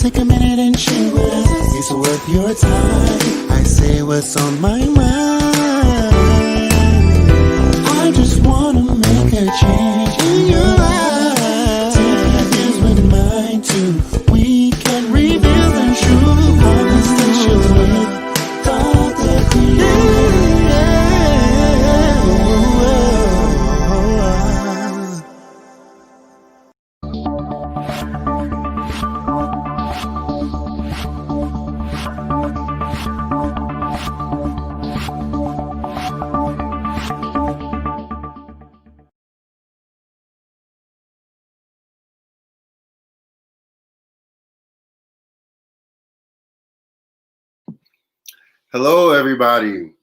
take a minute and share with us. It's worth your time. I say what's on my mind. I just wanna make a change in your life. Take hands with mine too. We can reveal the truth. Conversations with Dr. Creative. Hello, everybody.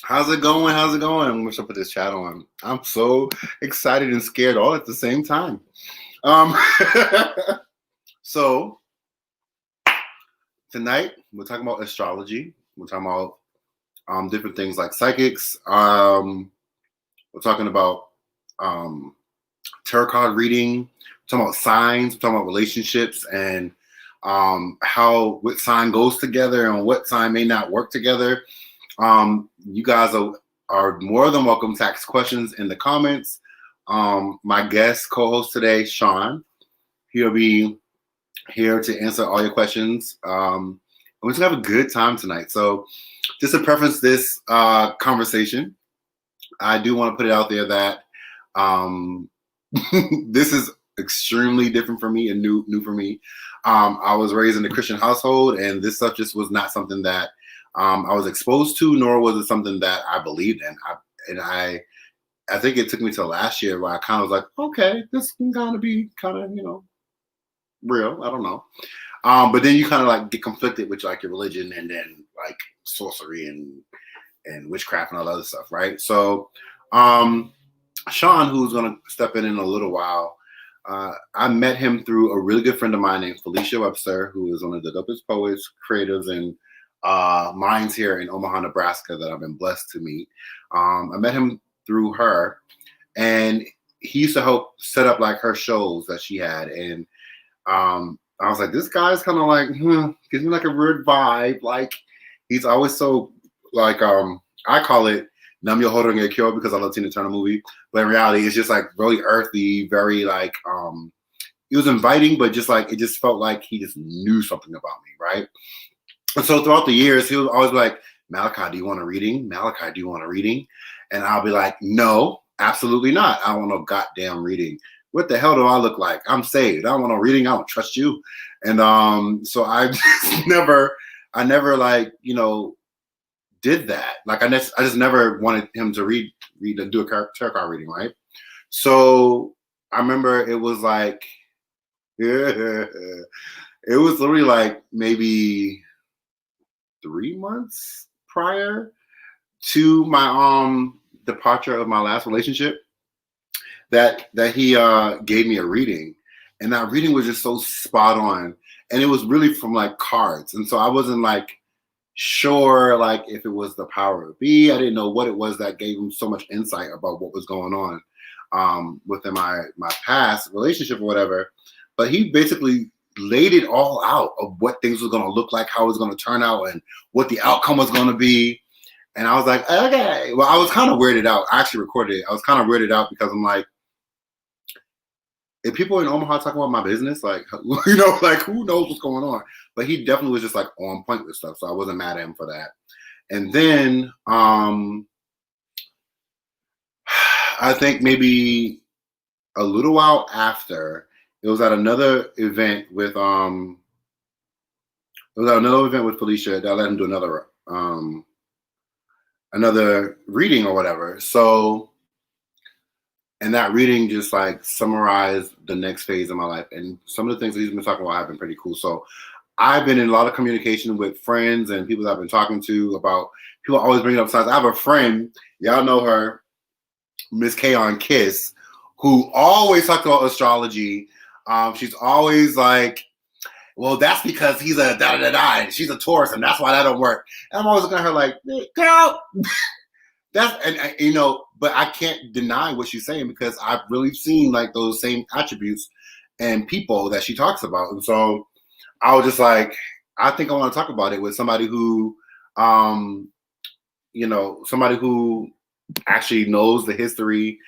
How's it going? How's it going? What's up with this chat on? I'm so excited and scared all at the same time. So tonight we're talking about astrology. We're talking about different things like psychics. We're talking about tarot card reading. We're talking about signs. We're talking about relationships and how what sign goes together and what sign may not work together. You guys are more than welcome to ask questions in the comments. My guest co-host today, Shaun, he'll be here to answer all your questions. We're just gonna have a good time tonight. So just to preface this conversation, I do want to put it out there that this is extremely different for me and new for me. I was raised in a Christian household, and this stuff just was not something that I was exposed to, nor was it something that I believed in. I think it took me till last year where I kind of was like, okay, this can kind of be real. I don't know. But then you kind of like get conflicted with like your religion and then like sorcery and witchcraft and all that other stuff, right? So Shaun, who's going to step in a little while, I met him through a really good friend of mine named Felicia Webster, who is one of the dopest poets, creatives, and minds here in Omaha, Nebraska that I've been blessed to meet. I met him through her, and he used to help set up like her shows that she had. And I was like, this guy's kind of like, gives me like a weird vibe. Like he's always so like, I call it Nam Yo Holding a Kyo because I love Tina Turner movie. But in reality, it's just like really earthy, very like, he was inviting, but just like, it just felt like he just knew something about me, right? And so throughout the years, he was always like, Malachi, do you want a reading? Malachi, do you want a reading? And I'll be like, no, absolutely not. I don't want no goddamn reading. What the hell do I look like? I'm saved. I don't want no reading. I don't trust you. And so I just never like, did that. Like I just never wanted him to read and do a tarot card reading, right? So I remember it was like, it was literally like maybe 3 months prior to my departure of my last relationship that he gave me a reading, and that reading was just so spot on, and it was really from like cards, and so I wasn't like sure like if it was the power of be. I didn't know what it was that gave him so much insight about what was going on within my past relationship or whatever. But he basically laid it all out of what things was going to look like, how it was going to turn out, and what the outcome was going to be. And I was like, okay. Well, I was kind of weirded out. I actually recorded it. I was kind of weirded out because I'm like, if people in Omaha talking about my business, like, like who knows what's going on? But he definitely was just like on point with stuff. So I wasn't mad at him for that. And then I think maybe a little while after, it was at another event with Felicia that I let him do another reading or whatever. So, and that reading just like summarized the next phase of my life. And some of the things that he's been talking about have been pretty cool. So I've been in a lot of communication with friends and people that I've been talking to about, people always bring up signs. I have a friend, y'all know her, Miss K on Kiss, who always talks about astrology. She's always like, well, that's because he's a da-da-da-da, and she's a Taurus, and that's why that don't work. And I'm always looking at her like, girl, but I can't deny what she's saying because I've really seen like those same attributes and people that she talks about. And so I was just like, I think I want to talk about it with somebody who, somebody who actually knows the history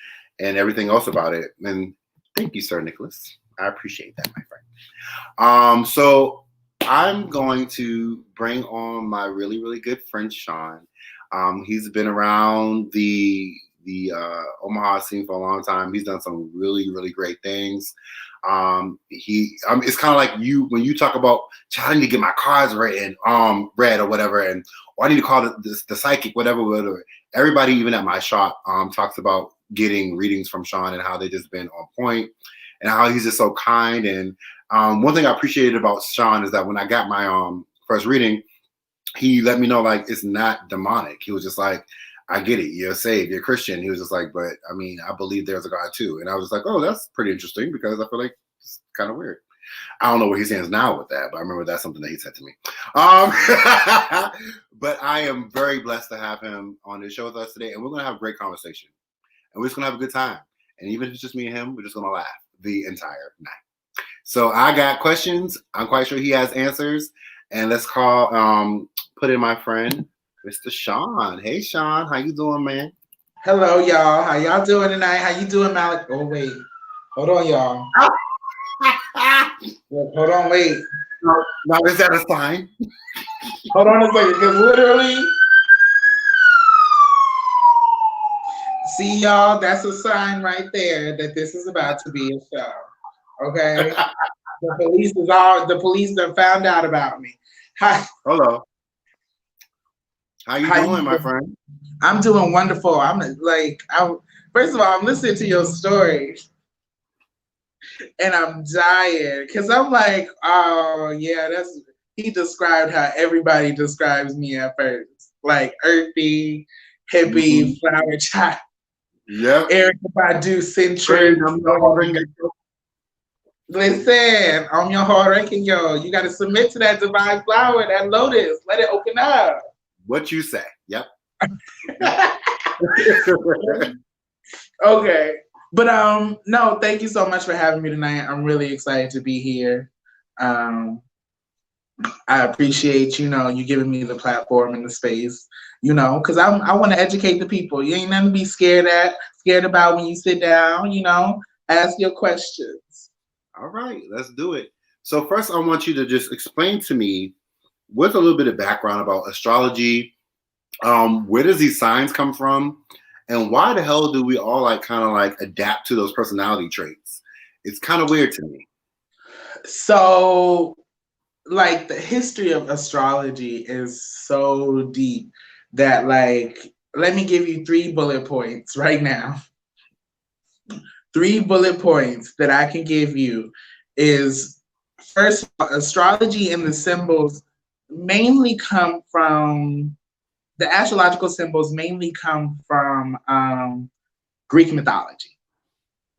and everything else about it. And thank you, Sir Nicholas. I appreciate that, my friend. So I'm going to bring on my really, really good friend, Shaun. He's been around the Omaha scene for a long time. He's done some really, really great things. It's kind of like you when you talk about, I need to get my cards read or whatever, and or I need to call the psychic, whatever. Everybody, even at my shop, talks about getting readings from Shaun and how they just been on point, and how he's just so kind. And one thing I appreciated about Shaun is that when I got my first reading, he let me know like it's not demonic. He was just like, I get it. You're saved. You're Christian. He was just like, but I mean, I believe there's a God too. And I was like, oh, that's pretty interesting because I feel like it's kind of weird. I don't know where he stands now with that, but I remember that's something that he said to me. But I am very blessed to have him on the show with us today. And we're going to have a great conversation. And we're just going to have a good time. And even if it's just me and him, we're just going to laugh the entire night. So I got questions. I'm quite sure he has answers. And let's put in my friend, Mr. Shaun. Hey, Shaun, how you doing, man? Hello, y'all. How y'all doing tonight? How you doing, Malik? Oh, wait. Hold on, y'all. Hold on, wait. Now, is that a sign? Hold on a second, because literally, see, y'all, that's a sign right there that this is about to be a show. Okay? The police done found out about me. Hi. Hello. How you doing, my friend? I'm doing wonderful. First of all, I'm listening to your story, and I'm dying because I'm like, oh yeah, he described how everybody describes me at first, like earthy, hippie, flower child. Yep. Erykah Badu centric. Listen, I'm your heart ranking, yo. You got to submit to that divine flower, that lotus. Let it open up. What you say? Yep. Okay. But no, thank you so much for having me tonight. I'm really excited to be here. I appreciate, you giving me the platform and the space, because I want to educate the people. You ain't nothing to be scared about when you sit down, ask your questions. All right, let's do it. So first I want you to just explain to me with a little bit of background about astrology. Where does these signs come from? And why the hell do we all adapt to those personality traits? It's kind of weird to me. So, the history of astrology is so deep that, let me give you 3 bullet points right now. 3 bullet points that I can give you is, first, astrology and the symbols mainly come from, the astrological symbols mainly come from Greek mythology.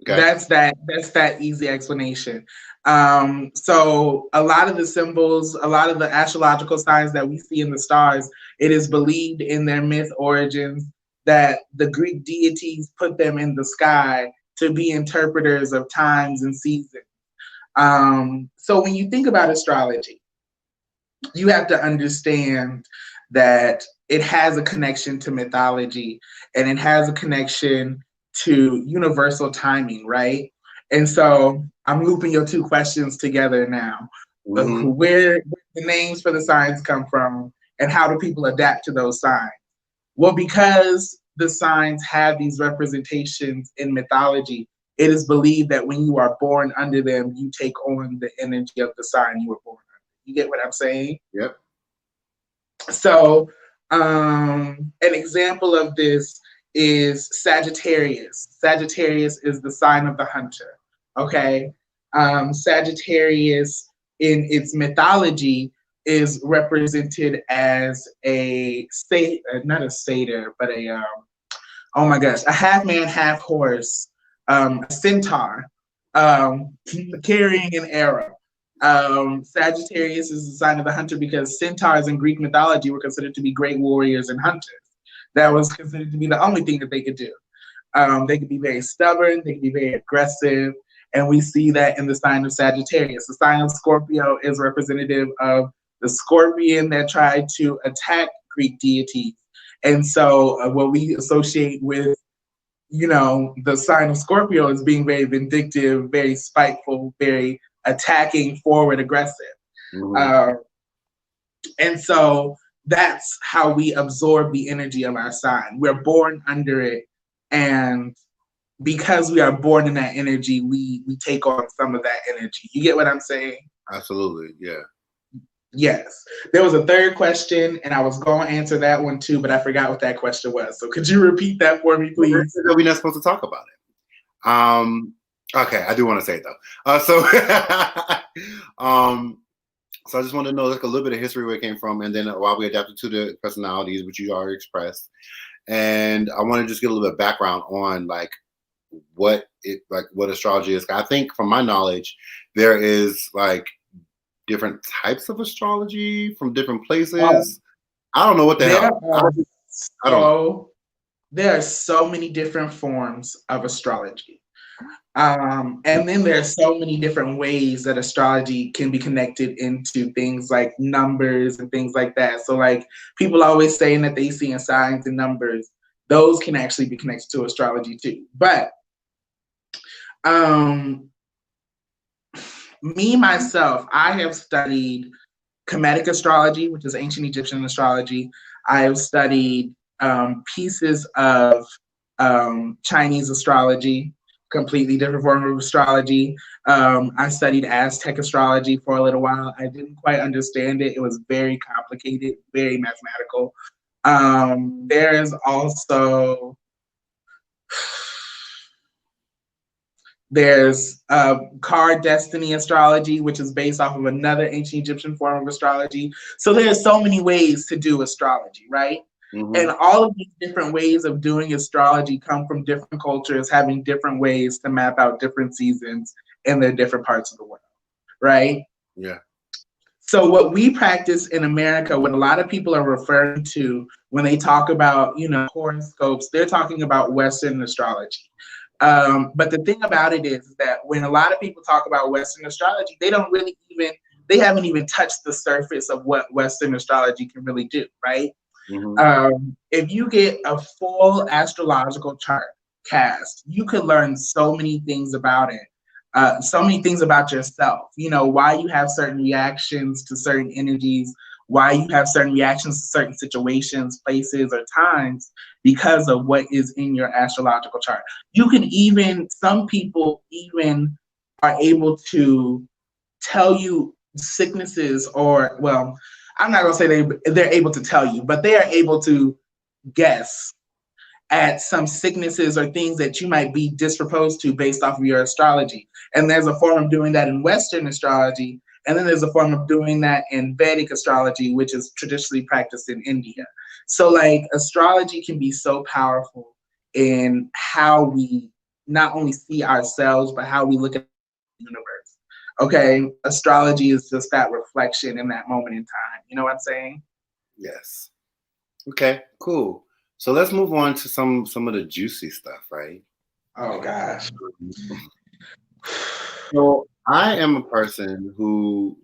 Okay. That's that easy explanation. So a lot of the symbols, a lot of the astrological signs that we see in the stars, it is believed in their myth origins that the Greek deities put them in the sky to be interpreters of times and seasons. So when you think about astrology, you have to understand that it has a connection to mythology and it has a connection to universal timing, right? And so I'm looping your 2 questions together now. Where the names for the signs come from and how do people adapt to those signs? Well, because the signs have these representations in mythology, it is believed that when you are born under them, you take on the energy of the sign you were born under. You get what I'm saying? Yep. So an example of this is Sagittarius. Sagittarius is the sign of the hunter, okay? Sagittarius in its mythology is represented as not a satyr, but oh my gosh, a half man, half horse, a centaur, carrying an arrow. Sagittarius is the sign of the hunter because centaurs in Greek mythology were considered to be great warriors and hunters. That was considered to be the only thing that they could do. They could be very stubborn, they could be very aggressive, And we see that in the sign of Sagittarius. The sign of Scorpio is representative of the scorpion that tried to attack Greek deities. And so what we associate with, the sign of Scorpio is being very vindictive, very spiteful, very attacking, forward, aggressive. Mm-hmm. And so that's how we absorb the energy of our sign. We're born under it. And because we are born in that energy, we take on some of that energy. You get what I'm saying? Absolutely. Yeah. Yes. There was a third question, and I was going to answer that one too, but I forgot what that question was. So could you repeat that for me, please? We're not supposed to talk about it. Okay, I do want to say it though. So I just want to know like a little bit of history where it came from, and then why we adapted to the personalities, which you already expressed. And I want to just get a little bit of background on like what astrology is. I think from my knowledge, there is like different types of astrology from different places. I don't know what the hell. I don't know. There are so many different forms of astrology. And then there are so many different ways that astrology can be connected into things like numbers and things like that. So like people always saying that they see in signs and numbers, those can actually be connected to astrology too. But me, myself, I have studied Kemetic astrology, which is ancient Egyptian astrology. I have studied pieces of Chinese astrology, completely different form of astrology. I studied Aztec astrology for a little while. I didn't quite understand it. It was very complicated, very mathematical. There's also there's card destiny astrology, which is based off of another ancient Egyptian form of astrology. So there's so many ways to do astrology, right? Mm-hmm. And all of these different ways of doing astrology come from different cultures having different ways to map out different seasons in their different parts of the world, right? Yeah. So what we practice in America, what a lot of people are referring to when they talk about, horoscopes, they're talking about Western astrology. But the thing about it is that when a lot of people talk about Western astrology, they haven't even touched the surface of what Western astrology can really do, right? Mm-hmm. If you get a full astrological chart cast, you could learn so many things about it. So many things about yourself, why you have certain reactions to certain energies, why you have certain reactions to certain situations, places, or times because of what is in your astrological chart. Some people even are able to tell you sicknesses or, well, I'm not gonna say they're able to tell you, but they are able to guess at some sicknesses or things that you might be disproposed to based off of your astrology. And there's a form of doing that in Western astrology. And then there's a form of doing that in Vedic astrology, which is traditionally practiced in India. So like astrology can be so powerful in how we not only see ourselves, but how we look at the universe. Okay, astrology is just that reflection in that moment in time. You know what I'm saying? Yes. Okay, cool. So let's move on to some of the juicy stuff, right? Oh gosh. So I am a person who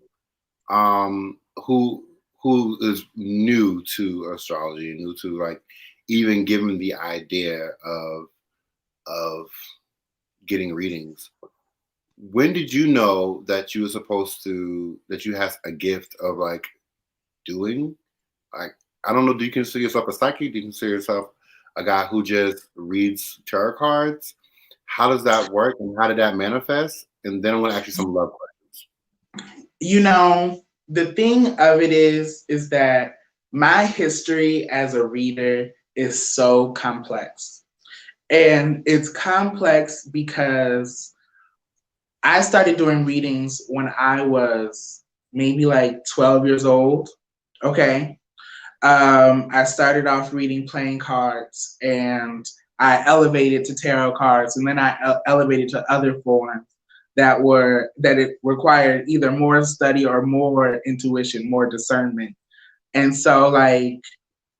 is new to astrology, new to like even given the idea of getting readings. When did you know that you were that you have a gift of like doing, like, I don't know, do you consider yourself a psychic? Do you consider yourself a guy who just reads tarot cards? How does that work and how did that manifest? And then I'm going to ask you some love questions. The thing of it is that my history as a reader is so complex. And it's complex because I started doing readings when I was maybe like 12 years old. Okay. I started off reading playing cards and I elevated to tarot cards, and then I elevated to other forms that it required either more study or more intuition, more discernment. And so like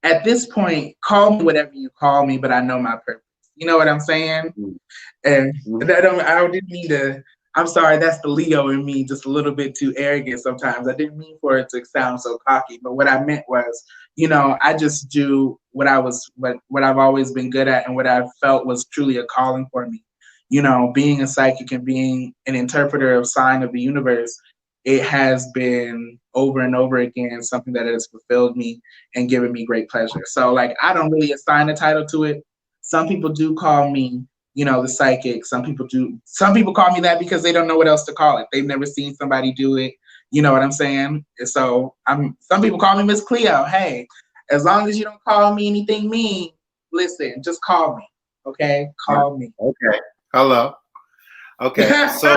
at this point, call me whatever you call me, but I know my purpose. You know what I'm saying? Mm-hmm. And I didn't mean to I'm sorry, that's the Leo in me, just a little bit too arrogant sometimes. I didn't mean for it to sound so cocky, but what I meant was, I just do what I've always been good at and what I felt was truly a calling for me. Being a psychic and being an interpreter of sign of the universe, it has been over and over again something that has fulfilled me and given me great pleasure. So like I don't really assign a title to it. Some people do call me the psychic. Some people do. Some people call me that because they don't know what else to call it. They've never seen somebody do it. You know what I'm saying? So some people call me Miss Cleo. Hey, as long as you don't call me anything mean, listen, just call me. Okay? Call me. Okay. Hello. Okay. So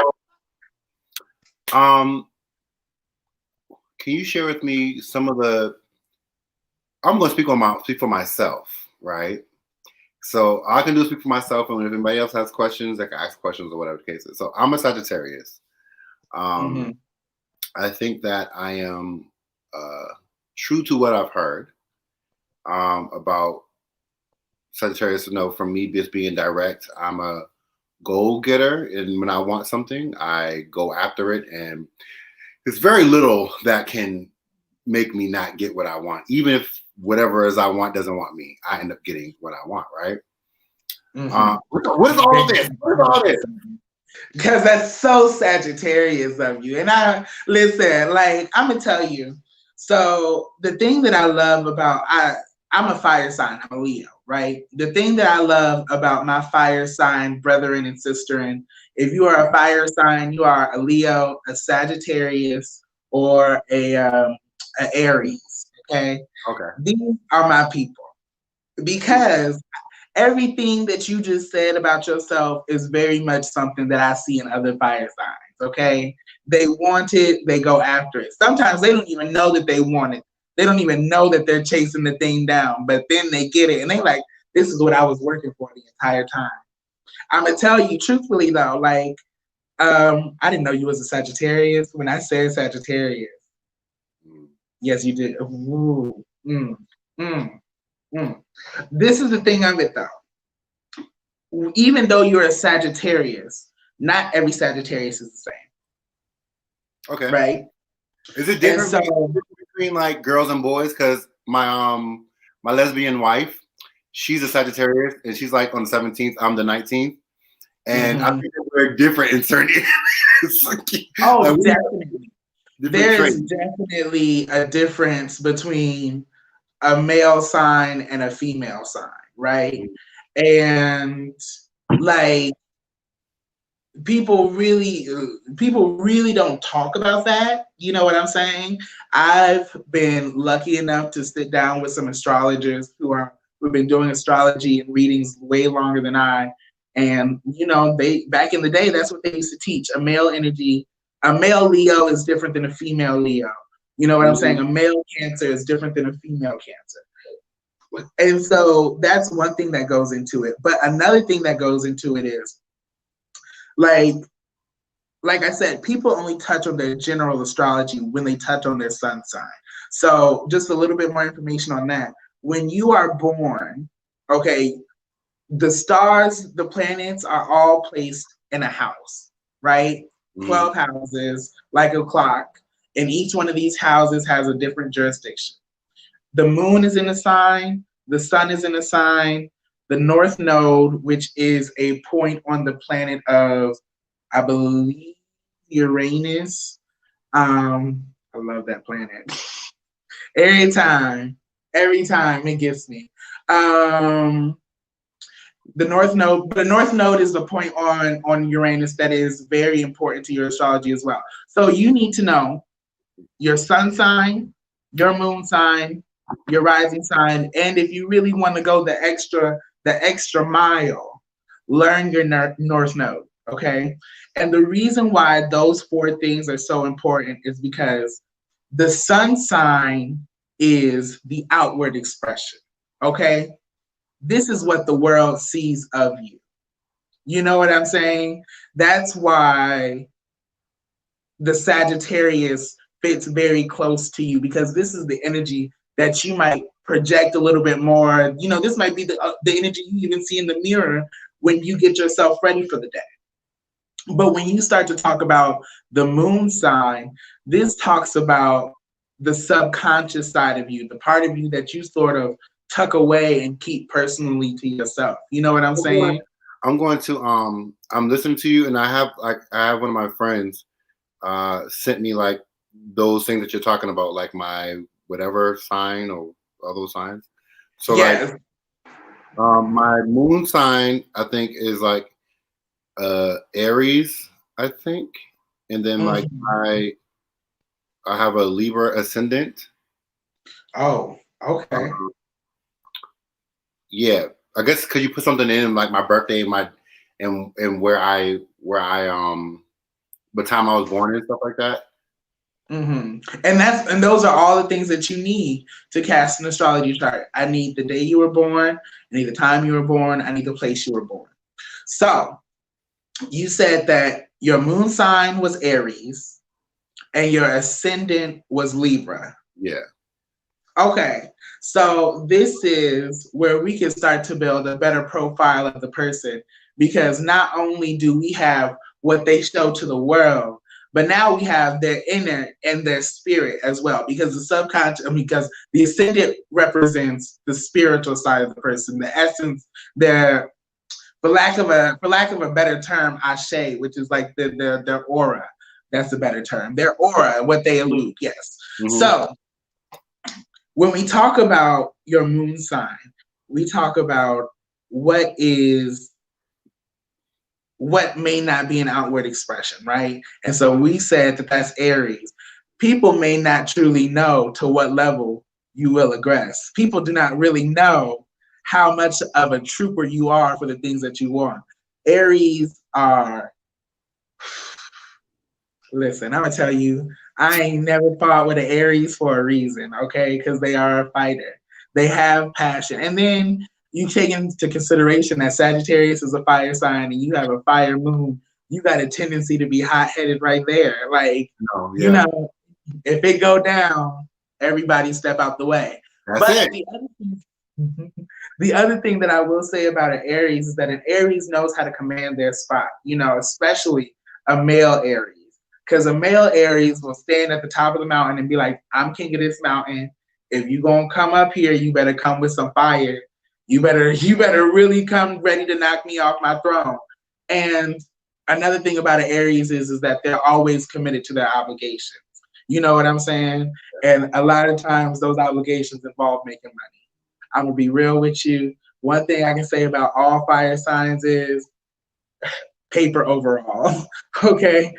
can you share with me some of the I'm gonna speak for myself, right? So all I can do is speak for myself, and if anybody else has questions, they can ask questions or whatever the case is. So I'm a Sagittarius. I think that I am true to what I've heard about Sagittarius. From me just being direct, I'm a goal getter, and when I want something, I go after it, and there's very little that can make me not get what I want, even if whatever is I want doesn't want me. I end up getting what I want, right? What is all this? What is all this? Because that's so Sagittarius of you. And I listen, like I'm gonna tell you. So the thing that I love about I'm a fire sign. I'm a Leo, right? The thing that I love about my fire sign brethren and sisterin, if you are a fire sign, you are a Leo, a Sagittarius, or a Aries. Okay. These are my people because everything that you just said about yourself is very much something that I see in other fire signs. Okay. They want it, they go after it. Sometimes they don't even know that they want it. They don't even know that they're chasing the thing down, but then they get it and they like, this is what I was working for the entire time. I'm gonna tell you truthfully though, like I didn't know you was a Sagittarius. When I said Sagittarius, yes, you did. Ooh, This is the thing of it though. Even though you're a Sagittarius, not every Sagittarius is the same. Okay. Right? Is it different between like girls and boys? Because my lesbian wife, she's a Sagittarius and she's like on the 17th, I'm the 19th. And I think that we're different in certain areas. Oh, definitely. There's definitely a difference between a male sign and a female sign, right? And like people really don't talk about that. You know what I'm saying? I've been lucky enough to sit down with some astrologers who've been doing astrology and readings way longer than I. And they back in the day, that's what they used to teach. A male Leo is different than a female Leo. You know what I'm saying? A male Cancer is different than a female Cancer. And so that's one thing that goes into it. But another thing that goes into it is, like I said, people only touch on their general astrology when they touch on their sun sign. So just a little bit more information on that. When you are born, okay, the stars, the planets are all placed in a house, right? 12 houses, like a clock. And each one of these houses has a different jurisdiction. The moon is in a sign, the sun is in a sign, the north node, which is a point on the planet of, I believe, Uranus. I love that planet. Every time it gets me. The north node is the point on Uranus that is very important to your astrology as well. So you need to know your sun sign, your moon sign, your rising sign, and if you really want to go the extra mile, learn your north node, okay? And the reason why those 4 things are so important is because the sun sign is the outward expression, okay? This is what the world sees of you. You know what I'm saying? That's why the Sagittarius fits very close to you, because this is the energy that you might project a little bit more. This might be the energy you even see in the mirror when you get yourself ready for the day. But when you start to talk about the moon sign, this talks about the subconscious side of you, the part of you that you sort of tuck away and keep personally to yourself. You know what I'm saying? I'm going to I'm listening to you, and I have one of my friends sent me like those things that you're talking about, like my whatever sign or all those signs. So Yes. like my moon sign I think is like Aries, I think. And then like Mhm. I have a Libra ascendant. Oh, okay. Um, yeah. I guess could you put something in like my birthday and my and where I what time I was born and stuff like that? And those are all the things that you need to cast an astrology chart. I need the day you were born, I need the time you were born, I need the place you were born. So you said that your moon sign was Aries and your ascendant was Libra. Yeah. Okay, so this is where we can start to build a better profile of the person because not only do we have what they show to the world, but now we have their inner and their spirit as well. Because the subconscious, because the ascendant represents the spiritual side of the person, the essence, their for lack of a better term, ashe, which is like their aura. That's a better term. Their aura, what they elude. Yes. Mm-hmm. So when we talk about your moon sign, we talk about what is what may not be an outward expression, right? And so we said that that's Aries. People may not truly know to what level you will aggress. People do not really know how much of a trooper you are for the things that you want. Aries are, listen, I'm gonna tell you, I ain't never fought with an Aries for a reason, okay? Because they are a fighter. They have passion. And then you take into consideration that Sagittarius is a fire sign and you have a fire moon, you got a tendency to be hot-headed right there. Like, No, you yeah. know, if it go down, everybody step out the way. That's But it. the other thing that I will say about an Aries is that an Aries knows how to command their spot, you know, especially a male Aries. Because a male Aries will stand at the top of the mountain and be like, I'm king of this mountain. If you gonna come up here, you better come with some fire. You better really come ready to knock me off my throne. And another thing about an Aries is that they're always committed to their obligations. You know what I'm saying? And a lot of times those obligations involve making money. I'm gonna be real with you. One thing I can say about all fire signs is paper overall. Okay.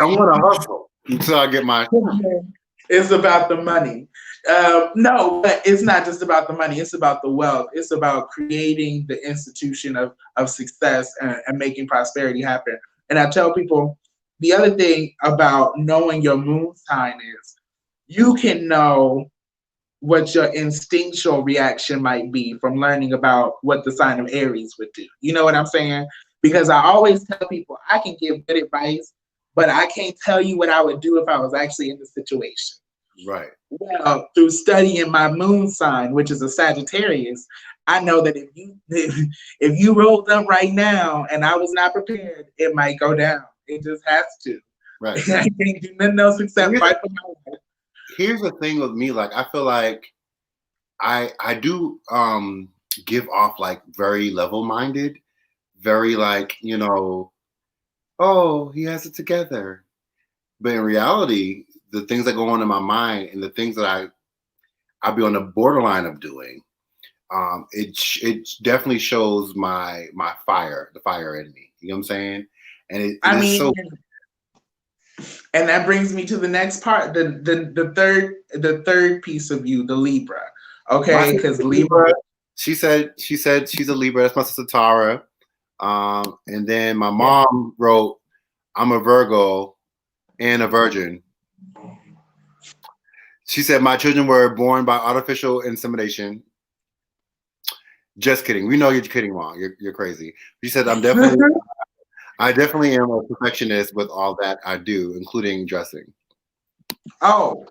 I want to hustle until I get my. It's about the money. No, but it's not just about the money. It's about the wealth. It's about creating the institution of success and making prosperity happen. And I tell people the other thing about knowing your moon sign is you can know what your instinctual reaction might be from learning about what the sign of Aries would do. You know what I'm saying? Because I always tell people I can give good advice, but I can't tell you what I would do if I was actually in the situation. Right. Well, through studying my moon sign, which is a Sagittarius, I know that if you rolled up right now and I was not prepared, it might go down. It just has to. Right. I can't do nothing else except fight for my life. Here's the thing with me, like I feel like I do give off like very level minded, very like, you know, oh, he has it together. But in reality, the things that go on in my mind and the things that I'll be on the borderline of doing, it definitely shows my fire, the fire in me. You know what I'm saying? And it is so. And that brings me to the next part, the third piece of you, the Libra. Okay, because Libra. She said she's a Libra. That's my sister Tara. And then my Yeah. mom wrote, I'm a Virgo and a virgin. She said my children were born by artificial insemination. Just kidding. We know you're kidding, Mom. You're crazy. She said I definitely am a perfectionist with all that I do, including dressing. Oh,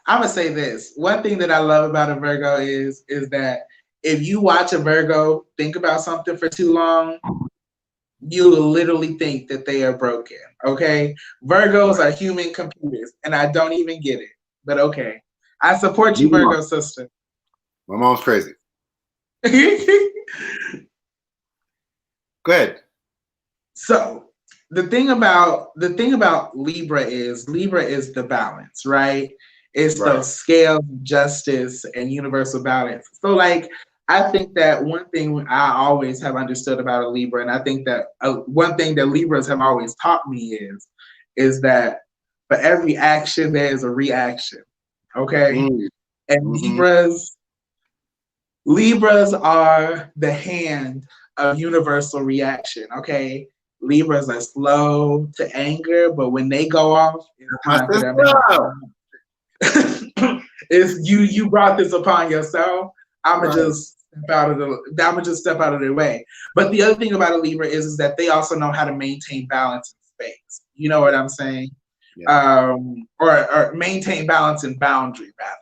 I'm gonna say this. One thing that I love about a Virgo is that if you watch a Virgo think about something for too long, you will literally think that they are broken. Okay, Virgos are human computers, and I don't even get it. But okay, I support you, Virgo sister. My mom's crazy. Go ahead. So the thing about Libra is the balance, right? It's Right. those scales of justice and universal balance. So like I think that one thing I always have understood about a Libra, and I think that one thing that Libras have always taught me is that for every action there is a reaction. Okay, Mm. and Mm-hmm. Libras are the hand of universal reaction. Okay, Libras are slow to anger, but when they go off, it's My time for them to sister. have. It's you brought this upon yourself. I'ma Right. just I'ma just step out of their way. But the other thing about a Libra is that they also know how to maintain balance in space. You know what I'm saying? Yeah. Or maintain balance and boundary rather.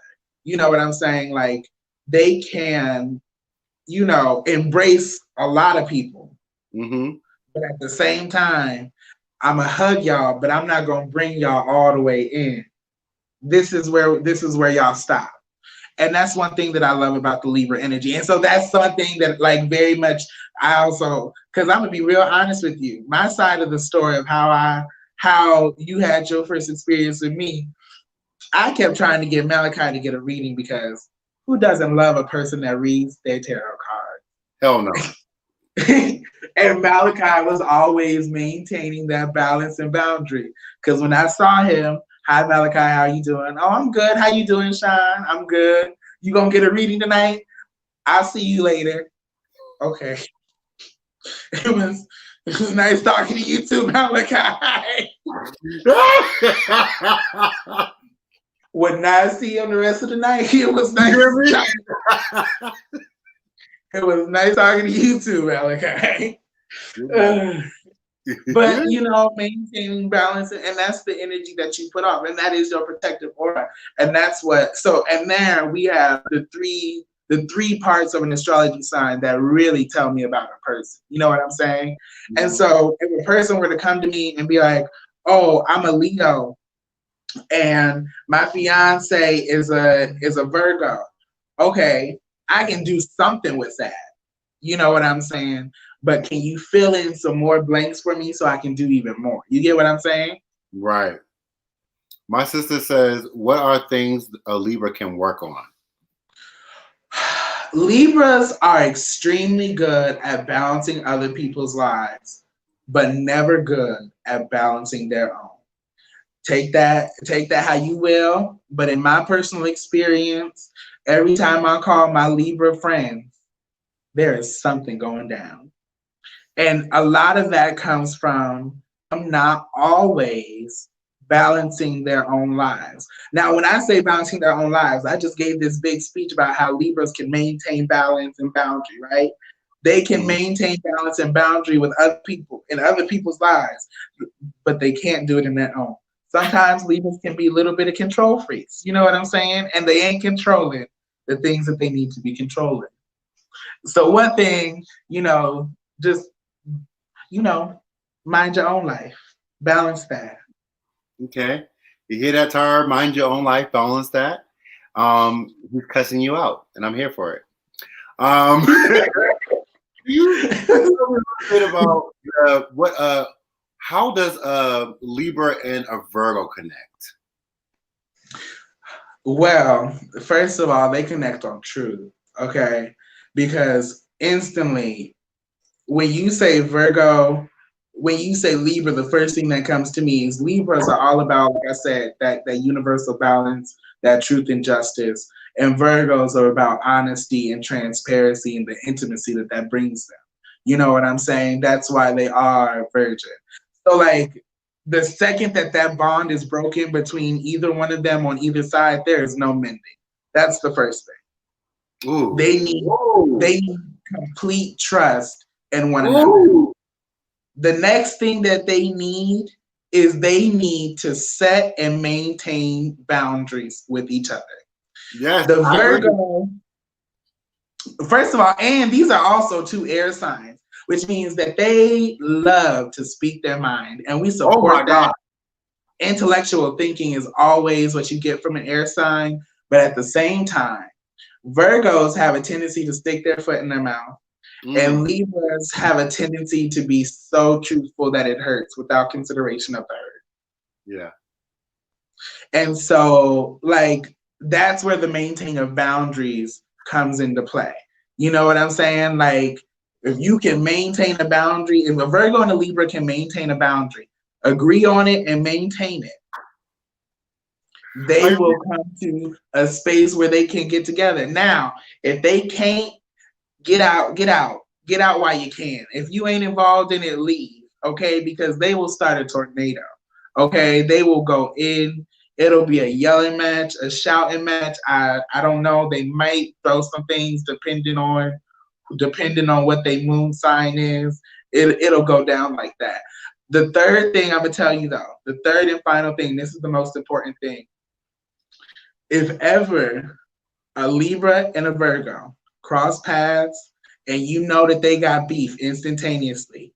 You know what I'm saying? Like they can, embrace a lot of people, Mm-hmm. but at the same time, I'ma hug y'all, but I'm not gonna bring y'all all the way in. This is where y'all stop. And that's one thing that I love about the Libra energy. And so that's something that like very much I also, because I'm gonna be real honest with you. My side of the story of how you had your first experience with me, I kept trying to get Malachi to get a reading because who doesn't love a person that reads their tarot Hell no. cards? And Malachi was always maintaining that balance and boundary. Because when I saw him, hi Malachi, how you doing? Oh, I'm good. How you doing, Sean? I'm good. You gonna get a reading tonight? I'll see you later. Okay. It was nice talking to you too, Malachi. Would not see you on the rest of the night. It was nice. It was nice talking to you too, Malachi. But maintaining balance, and that's the energy that you put off, and that is your protective aura, and that's what. So, and there we have the three parts of an astrology sign that really tell me about a person. You know what I'm saying? And so, if a person were to come to me and be like, "Oh, I'm a Leo, and my fiance is a Virgo," okay, I can do something with that. You know what I'm saying? But can you fill in some more blanks for me so I can do even more? You get what I'm saying? Right. My sister says, what are things a Libra can work on? Libras are extremely good at balancing other people's lives, but never good at balancing their own. Take that how you will. But in my personal experience, every time I call my Libra friends, there is something going down. And a lot of that comes from them not always balancing their own lives. Now, when I say balancing their own lives, I just gave this big speech about how Libras can maintain balance and boundary, right? They can maintain balance and boundary with other people in other people's lives, but they can't do it in their own. Sometimes Libras can be a little bit of control freaks. You know what I'm saying? And they ain't controlling the things that they need to be controlling. So one thing, just mind your own life. Balance that. Okay. You hear that, Tara? Mind your own life, balance that. He's cussing you out, and I'm here for it. You tell me a little bit about how does a Libra and a Virgo connect? Well, first of all, they connect on truth, okay? Because instantly, when you say Virgo, when you say Libra, the first thing that comes to me is Libras are all about, like I said, that universal balance, that truth and justice. And Virgos are about honesty and transparency and the intimacy that brings them. You know what I'm saying? That's why they are Virgin. So, like, the second that bond is broken between either one of them on either side, there is no mending. That's the first thing. Ooh. They need complete trust in one another. Ooh. The next thing that they need is they need to set and maintain boundaries with each other. Yes. The Virgo, first of all, and these are also two air signs. which means that they love to speak their mind, and we Oh support my that. God. Intellectual thinking is always what you get from an air sign, but at the same time, Virgos have a tendency to stick their foot in their mouth, and Libras have a tendency to be so truthful that it hurts without consideration of the hurt. Yeah. And so, like, that's where the maintaining of boundaries comes into play. You know what I'm saying? Like, if you can maintain a boundary, if a Virgo and a Libra can maintain a boundary, agree on it and maintain it, they will come to a space where they can get together. Now, if they can't, get out, get out, get out while you can. If you ain't involved in it, leave, okay? Because they will start a tornado, okay? They will go in. It'll be a yelling match, a shouting match. I don't know. They might throw some things depending on what their moon sign is. It'll go down like that. The third thing I'm gonna tell you though, the third and final thing, this is the most important thing. If ever a Libra and a Virgo cross paths and you know that they got beef instantaneously,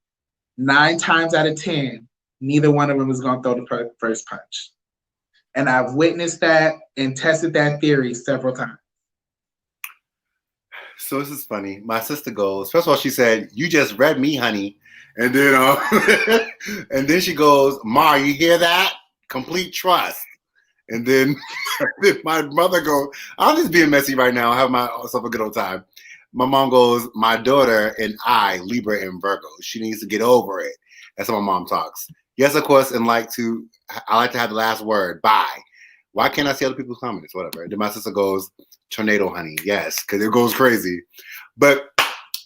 9 times out of 10, neither one of them is going to throw the first punch. And I've witnessed that and tested that theory several times. So this is funny. My sister goes, first of all, she said, "You just read me, honey." And then and then she goes, "Ma, you hear that? Complete trust." And then my mother goes, "I'm just being messy right now. I have myself a good old time." My mom goes, "My daughter and I, Libra and Virgo, she needs to get over it." That's how my mom talks. Yes, of course, and I like to have the last word. Bye. Why can't I see other people's comments? Whatever. Then my sister goes, "Tornado, honey." Yes, because it goes crazy. But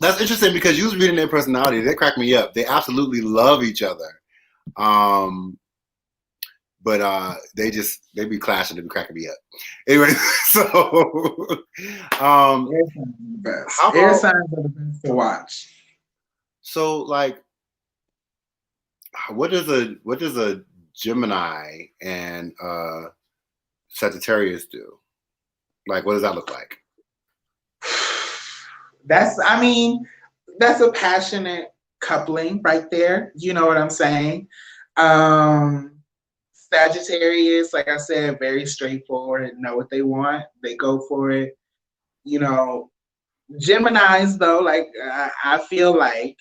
that's interesting because you was reading their personality. They crack me up. They absolutely love each other. But they be clashing. They be cracking me up. Anyway, so Air signs are the best to watch. So, like, what does a Gemini and Sagittarius do? Like, what does that look like? That's a passionate coupling right there. You know what I'm saying? Sagittarius, like I said, very straightforward, know what they want, they go for it. You know, Geminis, though, like I feel like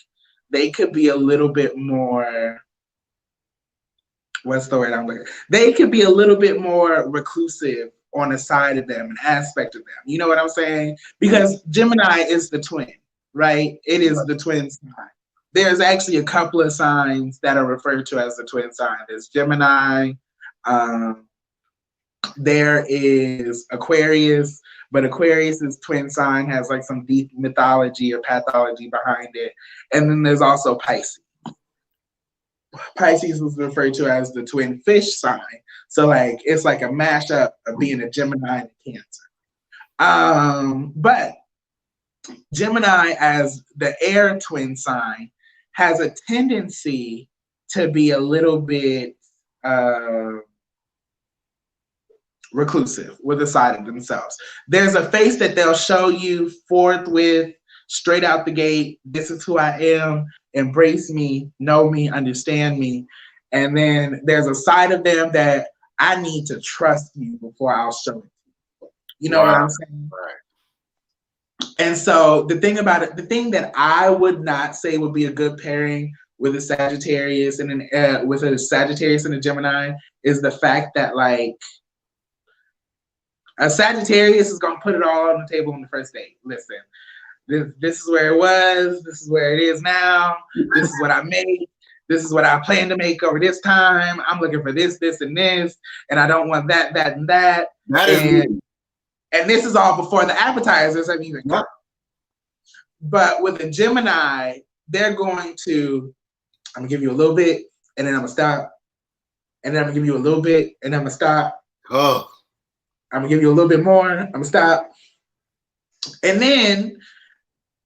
they could be a little bit more, what's the word I'm looking? They could be a little bit more reclusive on a side of them, an aspect of them. You know what I'm saying? Because Gemini is the twin, right? It is the twin sign. There's actually a couple of signs that are referred to as the twin sign. There's Gemini. There is Aquarius, but Aquarius's twin sign has like some deep mythology or pathology behind it. And then there's also Pisces. Pisces was referred to as the twin fish sign. So like it's like a mashup of being a Gemini and a Cancer. But Gemini as the air twin sign has a tendency to be a little bit reclusive with a side of themselves. There's a face that they'll show you forthwith, straight out the gate. This is who I am. Embrace me, know me, understand me. And then there's a side of them that I need to trust you before I'll show it. You know what I'm saying? Right. And so the thing about it, the thing that I would not say would be a good pairing with a Sagittarius and a Gemini is the fact that like a Sagittarius is gonna put it all on the table on the first date. Listen, this is where it was. This is where it is now. This is what I made. This is what I plan to make over this time. I'm looking for this, this, and this, and I don't want that, that, and that. And this is all before the appetizers have even come. But with a Gemini, they're going to, I'm gonna give you a little bit, and then I'm gonna stop, and then I'm gonna give you a little bit, and then I'm gonna stop. Oh. I'm gonna give you a little bit more, I'm gonna stop. And then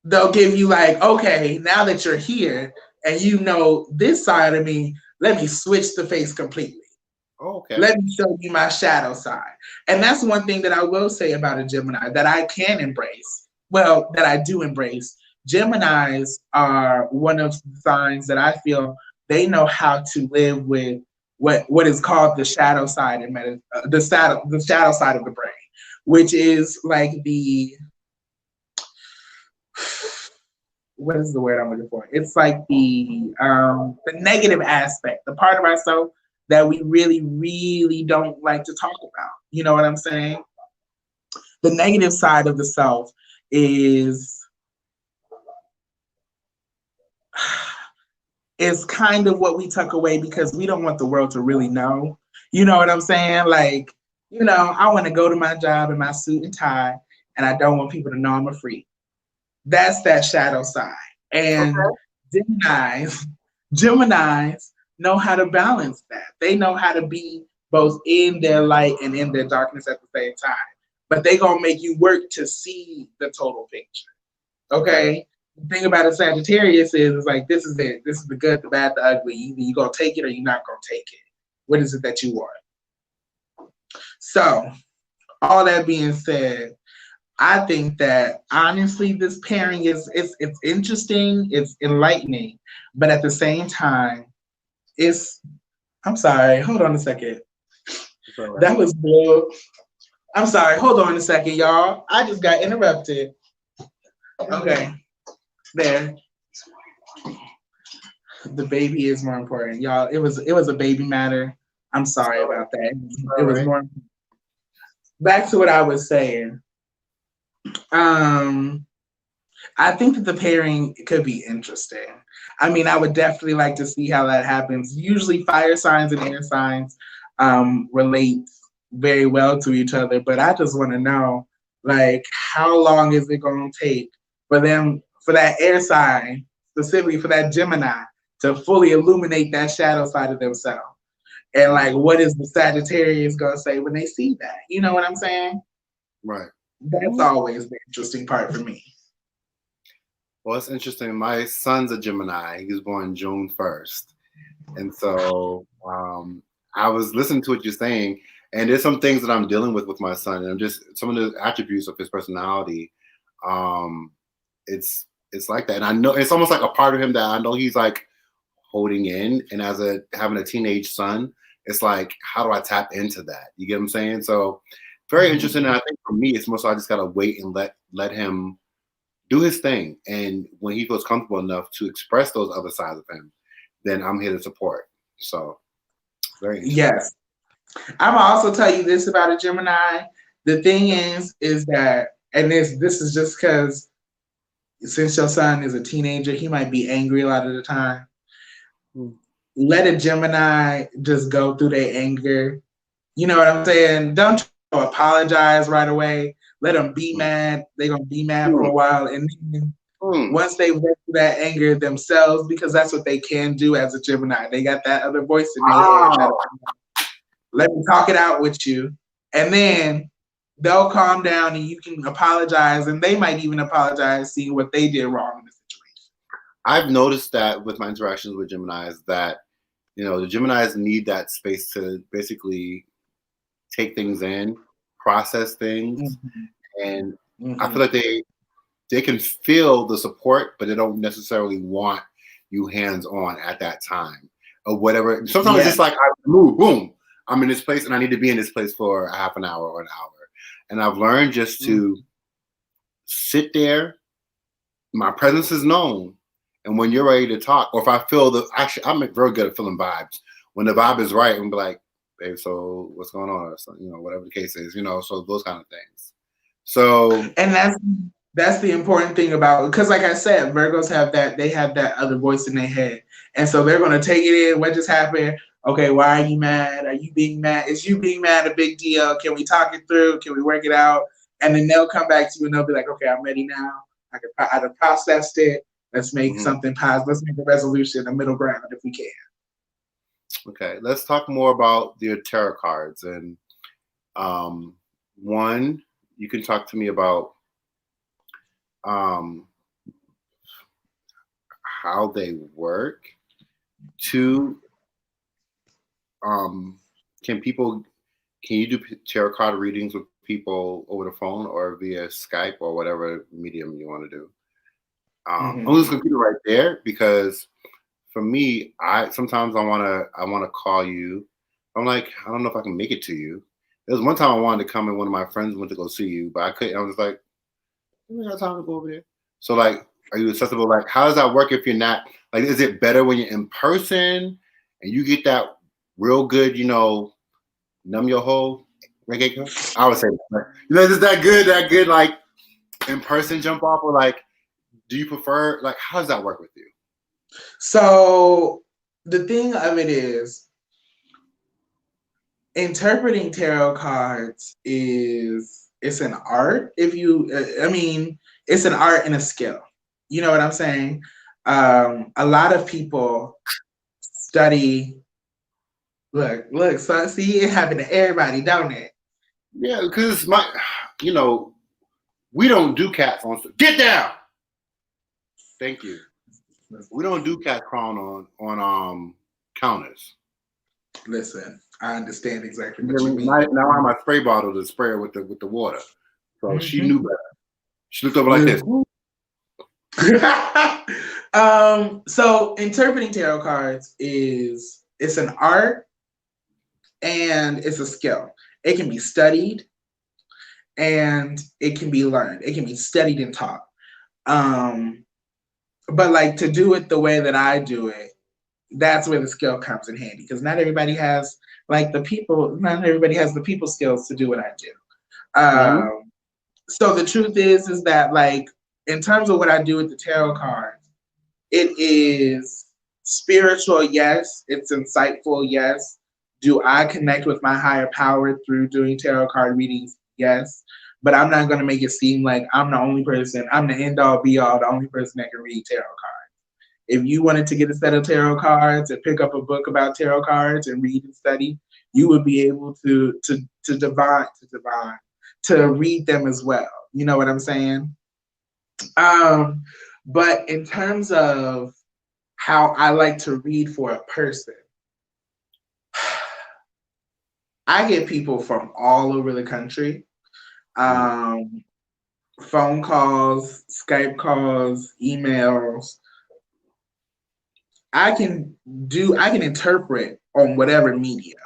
they'll give you like, okay, now that you're here and you know this side of me, let me switch the face completely. Okay. Let me show you my shadow side. And that's one thing that I will say about a Gemini that I can embrace. Well, that I do embrace Geminis are one of the signs that I feel they know how to live with what is called the shadow side and the shadow side of the brain, which is like the what is the word I'm looking for? It's like the negative aspect, the part of ourselves that we really, really don't like to talk about. You know what I'm saying? The negative side of the self is is kind of what we tuck away because we don't want the world to really know. You know what I'm saying? Like, I want to go to my job in my suit and tie, and I don't want people to know I'm a freak. That's that shadow side. And Okay. Geminis, Geminis know how to balance that. They know how to be both in their light and in their darkness at the same time. But they gonna make you work to see the total picture. Okay. Okay. The thing about a Sagittarius is like this is it. This is the good, the bad, the ugly. Either you gonna take it or you're not gonna take it. What is it that you want? So, all that being said, I think that honestly, this pairing is it's interesting, it's enlightening, but at the same time, it's. I'm sorry. Hold on a second. That was bull. I'm sorry. Hold on a second, y'all. I just got interrupted. Okay, there. The baby is more important, y'all. It was a baby matter. I'm sorry about that. It All was right. more. Back to what I was saying. Um, I think that the pairing could be interesting. I mean, I would definitely like to see how that happens. Usually, fire signs and air signs relate very well to each other, but I just want to know, like, how long is it going to take for them, for that air sign, specifically for that Gemini, to fully illuminate that shadow side of themselves? And, like, what is the Sagittarius going to say when they see that? You know what I'm saying? Right. That's always the interesting part for me. Well, it's interesting. My son's a Gemini. He was born June 1st. And so I was listening to what you're saying, and there's some things that I'm dealing with my son, and I'm just some of the attributes of his personality. Um, it's like that, and I know it's almost like a part of him that I know he's like holding in. And as having a teenage son, it's like, how do I tap into that? You get what I'm saying? So very interesting. And I think for me, it's more so I just gotta wait and let him do his thing. And when he feels comfortable enough to express those other sides of him, then I'm here to support. So very interesting. Yes. I'm gonna also tell you this about a Gemini. The thing is that, and this is just because since your son is a teenager, he might be angry a lot of the time. Let a Gemini just go through their anger. You know what I'm saying? Don't apologize right away. Let them be mad. They're gonna be mad for Mm, a while, and then mm. once they work through that anger themselves, because that's what they can do as a Gemini. They got that other voice in their head. Wow. Let me talk it out with you, and then they'll calm down, and you can apologize, and they might even apologize, seeing what they did wrong in the situation. I've noticed that with my interactions with Geminis that, the Geminis need that space to basically take things in, process things. And I Mm-hmm. feel like they can feel the support, but they don't necessarily want you hands on at that time or whatever. Sometimes it's Yeah. just like I move, boom, I'm in this place and I need to be in this place for a half an hour or an hour. And I've learned just to sit there. My presence is known. And when you're ready to talk, or if I feel actually, I'm very good at feeling vibes. When the vibe is right, I'm be like, babe, so what's going on? Or so, whatever the case is, so those kind of things. So, And that's the important thing about, because like I said, Virgos they have that other voice in their head, and so they're gonna take it in. What just happened? Okay, why are you mad? Are you being mad? Is you being mad a big deal? Can we talk it through? Can we work it out? And then they'll come back to you and they'll be like, okay, I'm ready now. I've processed it. Let's make mhm. something positive. Let's make a resolution, a middle ground if we can. Okay, let's talk more about the tarot cards. And one, you can talk to me about um, how they work. Two, um, can people can you do tarot card readings with people over the phone or via Skype or whatever medium you want to do? I'm just gonna keep it right there because for me, I sometimes I wanna call you. I'm like, I don't know if I can make it to you. There was one time I wanted to come and one of my friends went to go see you, but I couldn't. I was like, we got time to go over there. So like, are you accessible? Like, how does that work if you're not like? Is it better when you're in person and you get that real good, numb your whole reggae? I would say, is that good, like in person jump off, or like, do you prefer like how does that work with you? So the thing of it is, interpreting tarot cards it's an art. It's an art and a skill. You know what I'm saying? A lot of people study. Look. So see, it happened to everybody, don't it? Yeah, because we don't do cats on. Get down. Thank you. We don't do cat crawling on counters. Listen, I understand exactly You what know you what mean. I mean? Now I have my spray bottle to spray her with the water. So she knew better. She looked over like this. So interpreting tarot cards it's an art and it's a skill. It can be studied and it can be learned. It can be studied and taught. But like to do it the way that I do it, that's where the skill comes in handy because not everybody has not everybody has the people skills to do what I do. Mm-hmm. So the truth is that like in terms of what I do with the tarot cards, it is spiritual, yes. It's insightful, yes. Do I connect with my higher power through doing tarot card readings? Yes. But I'm not going to make it seem like I'm the only person, I'm the end all be all, the only person that can read tarot cards. If you wanted to get a set of tarot cards and pick up a book about tarot cards and read and study, you would be able to read them as well. You know what I'm saying? But in terms of how I like to read for a person, I get people from all over the country. Phone calls, Skype calls, emails. I can interpret on whatever medium.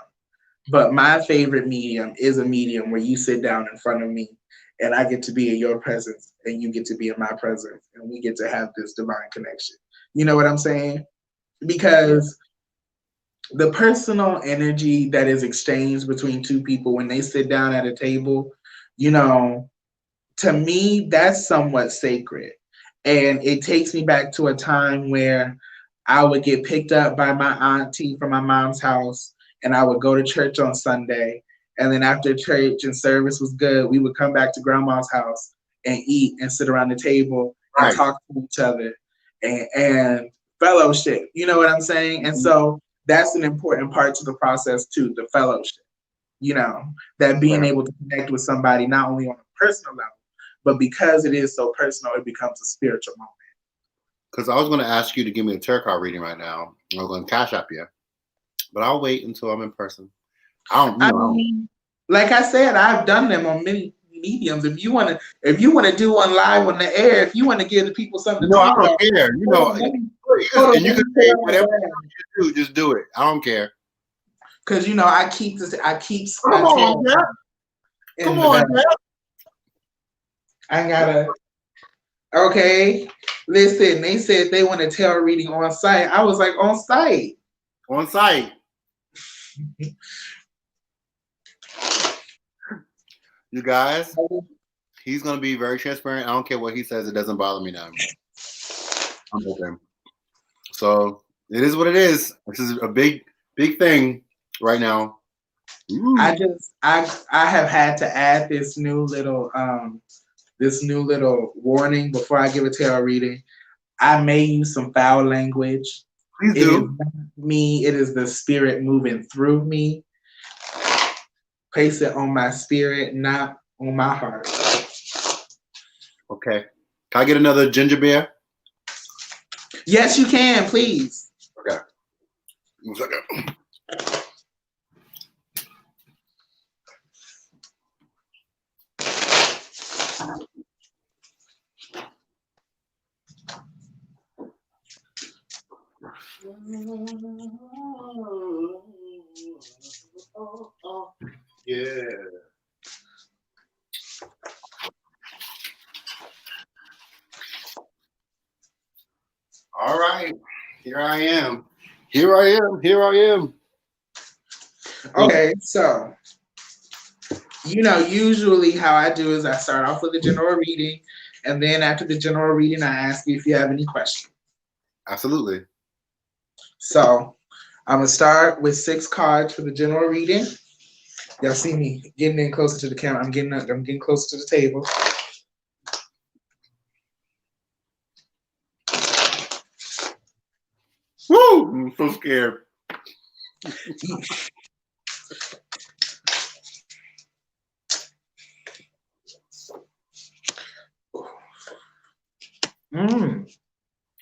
But my favorite medium is a medium where you sit down in front of me and I get to be in your presence and you get to be in my presence and we get to have this divine connection. You know what I'm saying? Because the personal energy that is exchanged between two people when they sit down at a table, to me, that's somewhat sacred. And it takes me back to a time where I would get picked up by my auntie from my mom's house and I would go to church on Sunday. And then after church and service was good, we would come back to grandma's house and eat and sit around the table and talk to each other and fellowship. You know what I'm saying? And so that's an important part to the process too, the fellowship. That being able to connect with somebody not only on a personal level, but because it is so personal, it becomes a spiritual moment. Because I was going to ask you to give me a tarot card reading right now. I'm going to cash app you, but I'll wait until I'm in person. Like I said, I've done them on many mediums. If you want to do one live on the air, if you want to give the people something to I talk about, don't care. And you can say whatever you do, just do it. I don't care. Because I keep this. Come on, Jeff. Come on, Jeff. I gotta. Okay, listen. They said they want a tarot reading on site. I was like, on site. On site. You guys, he's gonna be very transparent. I don't care what he says. It doesn't bother me now. I'm okay. So it is what it is. This is a big thing right now. Ooh. I have had to add this new little warning before I give a tarot reading. I may use some foul language. Please do. It is not me. It is the spirit moving through me. Place it on my spirit, not on my heart. Okay. Can I get another ginger beer? Yes, you can, please. Okay. 1 second. Yeah. All right. Here I am. Here I am. Here I am. Okay, so usually how I do is I start off with a general reading, and then after the general reading, I ask you if you have any questions. Absolutely. So I'm gonna start with 6 cards for the general reading. Y'all see me getting in closer to the camera. I'm getting closer to the table. Woo! I'm so scared.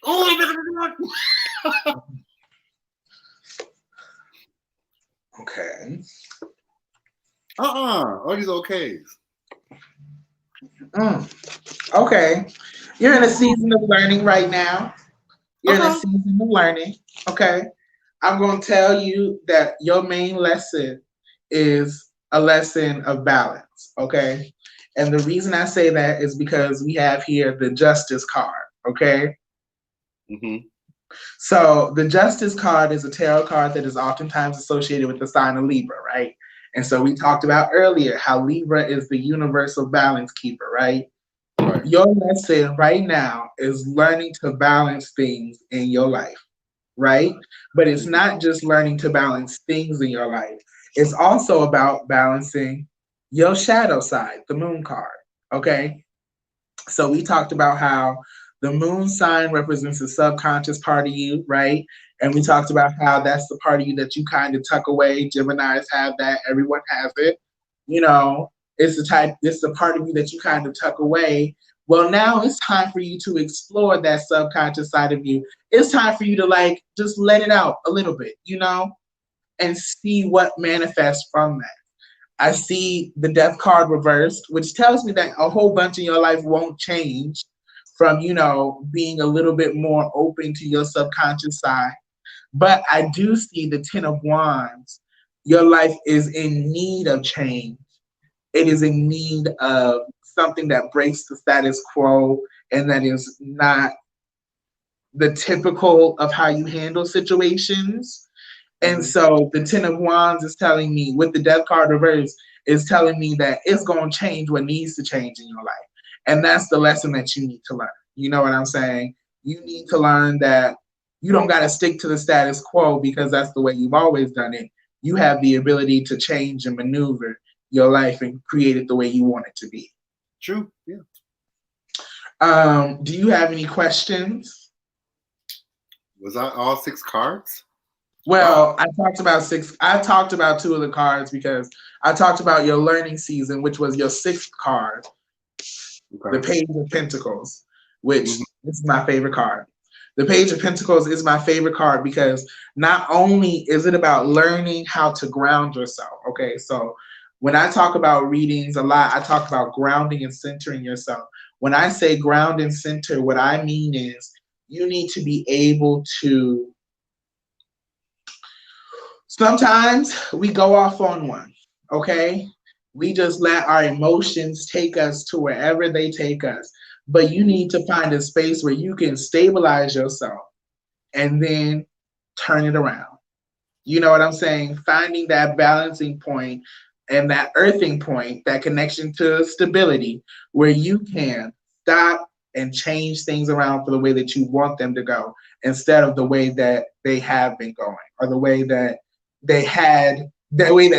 Oh, Okay. All these okays. Okay. You're in a season of learning right now. You're in a Okay. season of learning. Okay. I'm going to tell you that your main lesson is a lesson of balance. Okay. And the reason I say that is because we have here the Justice card. Okay. Mm-hmm. So the Justice card is a tarot card that is oftentimes associated with the sign of Libra, right? And so we talked about earlier how Libra is the universal balance keeper, right? Right. Your lesson right now is learning to balance things in your life, right? But it's not just learning to balance things in your life. It's also about balancing your shadow side, the moon card, okay? So we talked about how the moon sign represents the subconscious part of you, right? And we talked about how that's the part of you that you kind of tuck away. Geminis have that. Everyone has it. It's the part of you that you kind of tuck away. Well, now it's time for you to explore that subconscious side of you. It's time for you to like just let it out a little bit, and see what manifests from that. I see the death card reversed, which tells me that a whole bunch in your life won't change from, being a little bit more open to your subconscious side. But I do see the Ten of Wands. Your life is in need of change. It is in need of something that breaks the status quo and that is not the typical of how you handle situations. And so the Ten of Wands is telling me, with the Death card reverse, is telling me that it's going to change what needs to change in your life. And that's the lesson that you need to learn. You know what I'm saying? You need to learn that you don't got to stick to the status quo because that's the way you've always done it. You have the ability to change and maneuver your life and create it the way you want it to be. True. Yeah. Do you have any questions? Was that all 6 cards? Well, I talked about 6. I talked about 2 of the cards because I talked about your learning season, which was your 6th card, the Page of Pentacles, which is my favorite card. The Page of Pentacles is my favorite card because not only is it about learning how to ground yourself, okay? So when I talk about readings a lot, I talk about grounding and centering yourself. When I say ground and center, what I mean is you need to be able to. Sometimes we go off on one, okay? We just let our emotions take us to wherever they take us. But you need to find a space where you can stabilize yourself and then turn it around. You know what I'm saying? Finding that balancing point and that earthing point, that connection to stability, where you can stop and change things around for the way that you want them to go instead of the way that they have been going or the way that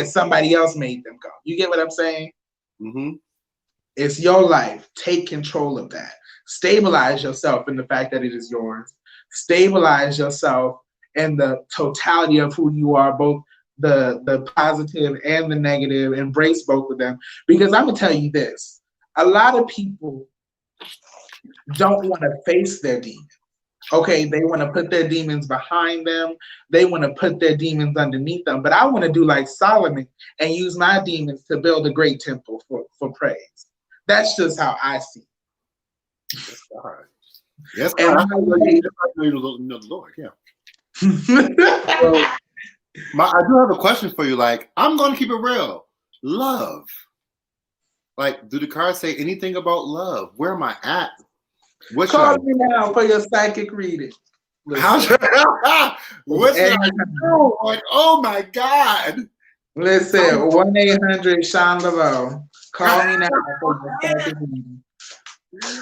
somebody else made them go. You get what I'm saying? Mm-hmm. It's your life. Take control of that. Stabilize yourself in the fact that it is yours. Stabilize yourself in the totality of who you are, both the positive and the negative. Embrace both of them. Because I'm going to tell you this. A lot of people don't want to face their demons. Okay, they want to put their demons behind them. They want to put their demons underneath them. But I want to do like Solomon and use my demons to build a great temple for praise. That's just how I see it. Yes, God. Yes, And God. I know the Lord. Yeah. So, I do have a question for you. Like, I'm going to keep it real. Love. Like, do the cards say anything about love? Where am I at? What should I Call me now for your psychic reading. How should what should I do? Like, oh my God. Listen, 1-800 Shaun Laveau. Call me now for your psychic reading.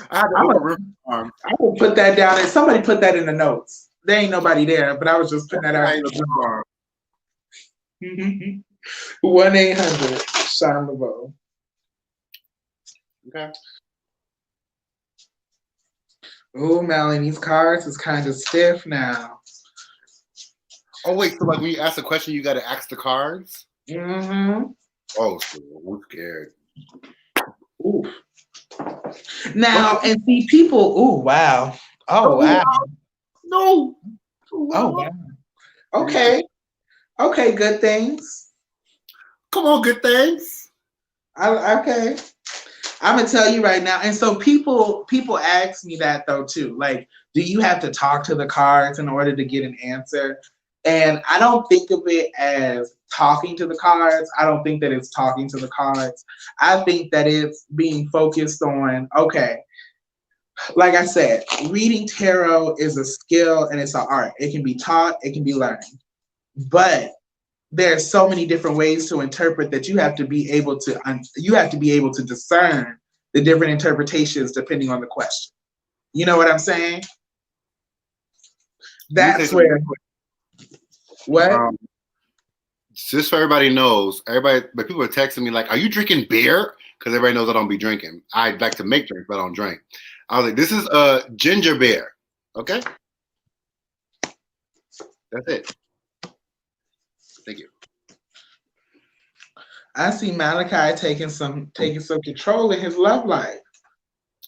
I had to I'm open gonna, a arm. I will put that down. And somebody put that in the notes. There ain't nobody there, but I was just putting that out. 1-800 Shaun Laveau. Okay. Oh, Melanie, these cards is kind of stiff now. Oh wait, so like when you ask a question, you got to ask the cards. Mm-hmm. Oh, so I'm scared. Ooh. Now and see people. Oh wow. Oh wow. No. Oh wow. Okay. Okay. Good things. Come on, good things. Okay. I'm gonna tell you right now. And so people ask me that though too. Like, do you have to talk to the cards in order to get an answer? And I don't think of it as talking to the cards. I don't think that it's talking to the cards. I think that it's being focused on, okay, like I said, reading tarot is a skill and it's an art. It can be taught, it can be learned. But there's so many different ways to interpret that you have to be able to discern the different interpretations depending on the question. You know what I'm saying? That's where what? Just so everybody knows, but people are texting me like, "Are you drinking beer?" Because everybody knows I don't be drinking. I like to make drinks, but I don't drink. I was like, "This is a ginger beer." Okay, that's it. Thank you. I see Malachi taking some control in his love life.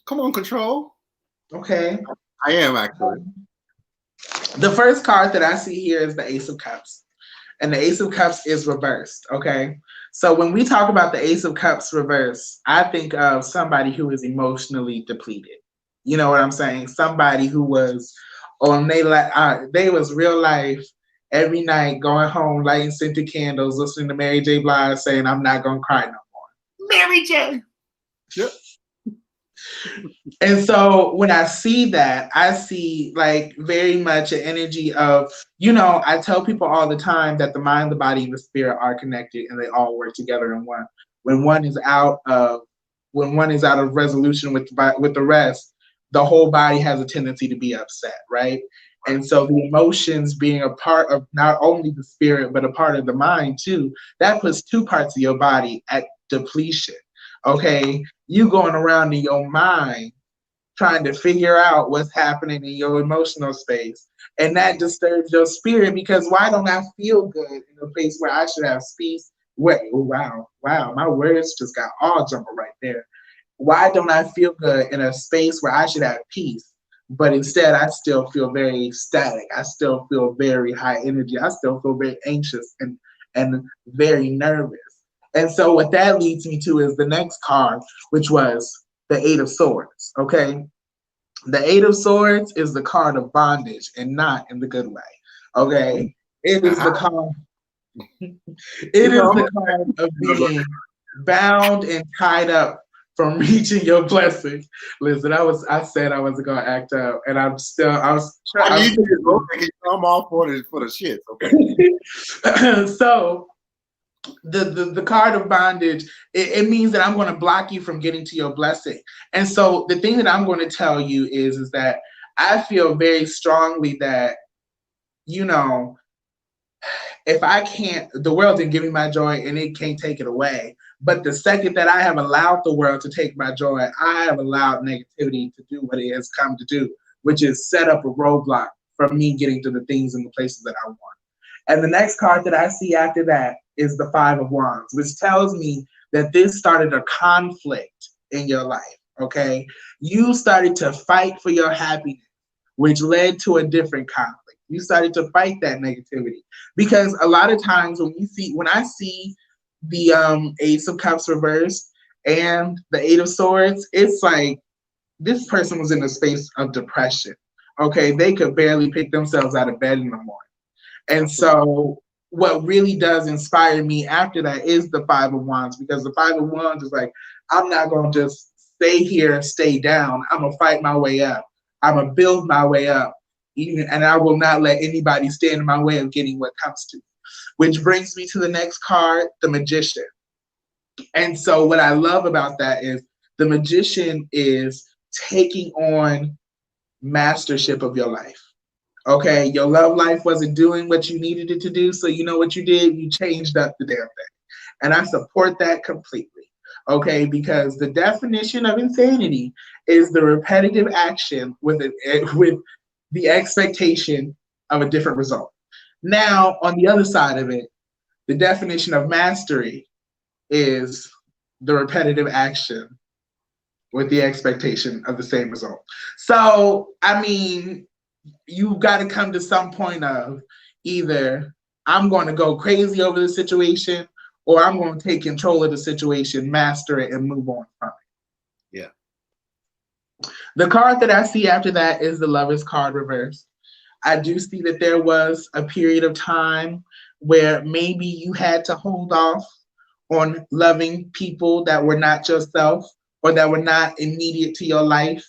Come on, control. Okay. I am actually. The first card that I see here is the Ace of Cups. And the Ace of Cups is reversed. Okay. So when we talk about the Ace of Cups reversed, I think of somebody who is emotionally depleted. You know what I'm saying? Somebody who was on they was real life every night going home, lighting scented candles, listening to Mary J. Blige saying, "I'm not gonna cry no more." Mary J. Yep. And so when I see that, I see like very much an energy of, I tell people all the time that the mind, the body, and the spirit are connected and they all work together in one. When one is out of resolution with the rest, the whole body has a tendency to be upset, right? And so the emotions being a part of not only the spirit, but a part of the mind too, that puts two parts of your body at depletion. Okay, you going around in your mind trying to figure out what's happening in your emotional space. And that disturbs your spirit because why don't I feel good in a place where I should have peace? Wait, oh, wow, my words just got all jumbled right there. Why don't I feel good in a space where I should have peace? But instead, I still feel very static. I still feel very high energy. I still feel very anxious and very nervous. And so what that leads me to is the next card, which was the Eight of Swords, okay? The Eight of Swords is the card of bondage and not in the good way, okay? It is the card. It is the card of being bound and tied up from reaching your blessing. Listen, I said I wasn't gonna act up, and I was I need you to come off for the shit, okay? So the card of bondage, it means that I'm going to block you from getting to your blessing. And so the thing that I'm going to tell you is that I feel very strongly that, if I can't, the world didn't give me my joy and it can't take it away. But the second that I have allowed the world to take my joy, I have allowed negativity to do what it has come to do, which is set up a roadblock from me getting to the things and the places that I want. And the next card that I see after that is the Five of Wands, which tells me that this started a conflict in your life, okay? You started to fight for your happiness, which led to a different conflict. You started to fight that negativity. Because a lot of times when I see the Ace of Cups reversed and the Eight of Swords, it's like this person was in a space of depression, okay? They could barely pick themselves out of bed in the morning. And so what really does inspire me after that is the Five of Wands, because the Five of Wands is like, I'm not going to just stay here and stay down. I'm going to fight my way up. I'm going to build my way up. And I will not let anybody stand in my way of getting what comes to me. Which brings me to the next card, the Magician. And so what I love about that is the Magician is taking on mastership of your life. Okay, your love life wasn't doing what you needed it to do, so you know what you did? You changed up the damn thing. And I support that completely. Okay, because the definition of insanity is the repetitive action with the expectation of a different result. Now, on the other side of it, the definition of mastery is the repetitive action with the expectation of the same result. So, I mean, you've got to come to some point of either I'm going to go crazy over the situation or I'm going to take control of the situation, master it, and move on from it. Yeah. The card that I see after that is the Lover's card reversed. I do see that there was a period of time where maybe you had to hold off on loving people that were not yourself or that were not immediate to your life.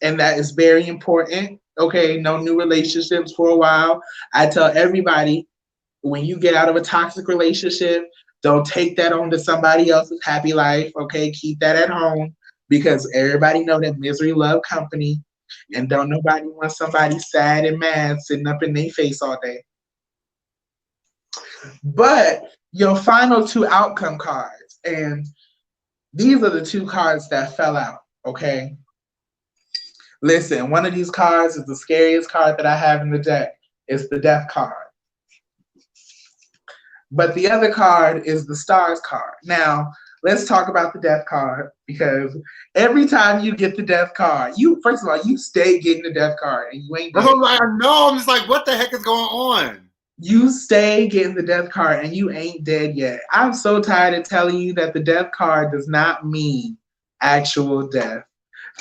And that is very important. Okay, no new relationships for a while. I tell everybody, when you get out of a toxic relationship, don't take that on to somebody else's happy life. Okay, keep that at home, because everybody know that misery love company, and don't nobody want somebody sad and mad sitting up in their face all day. But your final two outcome cards, and these are the two cards that fell out. Okay, listen, one of these cards is the scariest card that I have in the deck. It's the Death card. But the other card is the Stars card. Now, let's talk about the Death card, because every time you get the Death card, first of all, you stay getting the Death card and you ain't dead. I'm like, no, I'm just like, what the heck is going on? You stay getting the Death card and you ain't dead yet. I'm so tired of telling you that the Death card does not mean actual death.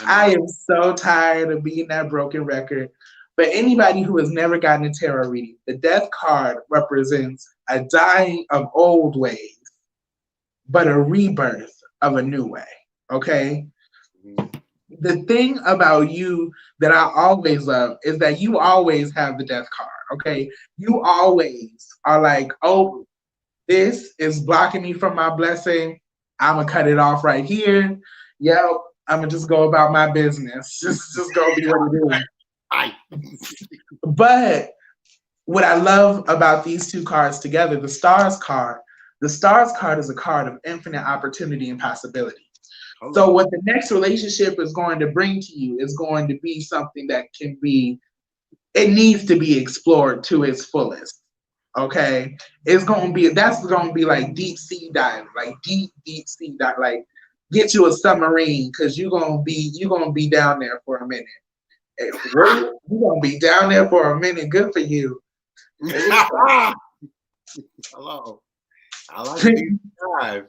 I am so tired of being that broken record. But anybody who has never gotten a tarot reading, the Death card represents a dying of old ways, but a rebirth of a new way. Okay? The thing about you that I always love is that you always have the Death card. Okay? You always are like, oh, this is blocking me from my blessing. I'm going to cut it off right here. Yep. I'm going to just go about my business. Just go be what it is. But what I love about these two cards together, the Stars card is a card of infinite opportunity and possibility. So what the next relationship is going to bring to you is going to be something that it needs to be explored to its fullest. Okay? That's going to be like deep sea diving, like deep sea dive, like get you a submarine, because you're gonna be down there for a minute. Hey, you're gonna be down there for a minute. Good for you. Hello. I like to be alive.